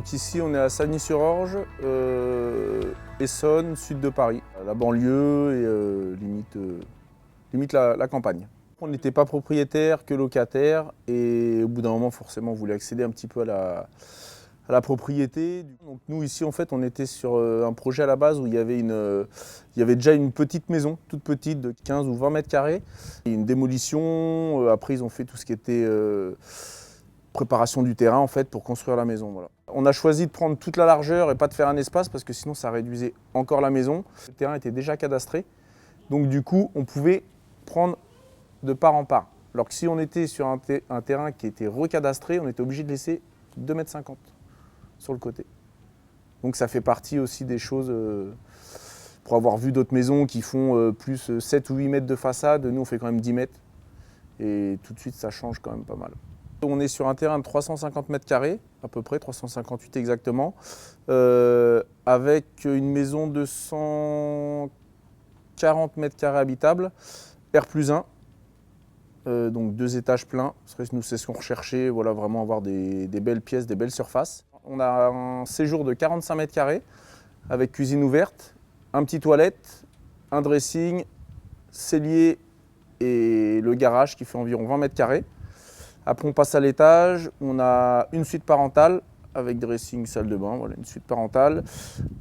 Donc ici on est à Sagny-sur-Orge, Essonne, sud de Paris, la banlieue et limite la campagne. On n'était pas propriétaire que locataire et au bout d'un moment forcément on voulait accéder un petit peu à la propriété. Donc nous ici en fait on était sur un projet à la base où il y avait déjà une petite maison, toute petite de 15 ou 20 mètres carrés. Et une démolition, après ils ont fait tout ce qui était préparation du terrain en fait pour construire la maison. Voilà. On a choisi de prendre toute la largeur et pas de faire un espace parce que sinon ça réduisait encore la maison. Le terrain était déjà cadastré, donc du coup on pouvait prendre de part en part. Alors que si on était sur un terrain qui était recadastré, on était obligé de laisser 2,50 m sur le côté. Donc ça fait partie aussi des choses, pour avoir vu d'autres maisons qui font plus 7 ou 8 mètres de façade, nous on fait quand même 10 mètres. Et tout de suite ça change quand même pas mal. On est sur un terrain de 350 mètres carrés, à peu près, 358 exactement, avec une maison de 140 mètres carrés habitables, R+1, donc 2 étages pleins, parce que nous c'est ce qu'on recherchait, voilà, vraiment avoir des belles pièces, des belles surfaces. On a un séjour de 45 mètres carrés, avec cuisine ouverte, un petit toilette, un dressing, cellier et le garage qui fait environ 20 mètres carrés. Après on passe à l'étage, on a une suite parentale avec dressing, salle de bain, voilà une suite parentale,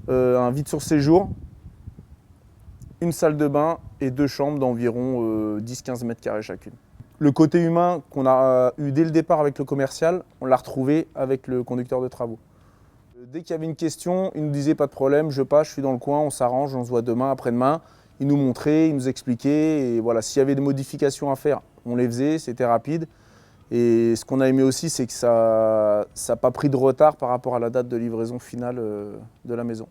un vide sur séjour, une salle de bain et 2 chambres d'environ 10-15 mètres carrés chacune. Le côté humain qu'on a eu dès le départ avec le commercial, on l'a retrouvé avec le conducteur de travaux. Dès qu'il y avait une question, il nous disait pas de problème, je passe, je suis dans le coin, on s'arrange, on se voit demain, après-demain. Il nous montrait, il nous expliquait et voilà, s'il y avait des modifications à faire, on les faisait, c'était rapide. Et ce qu'on a aimé aussi, c'est que ça n'a pas pris de retard par rapport à la date de livraison finale de la maison.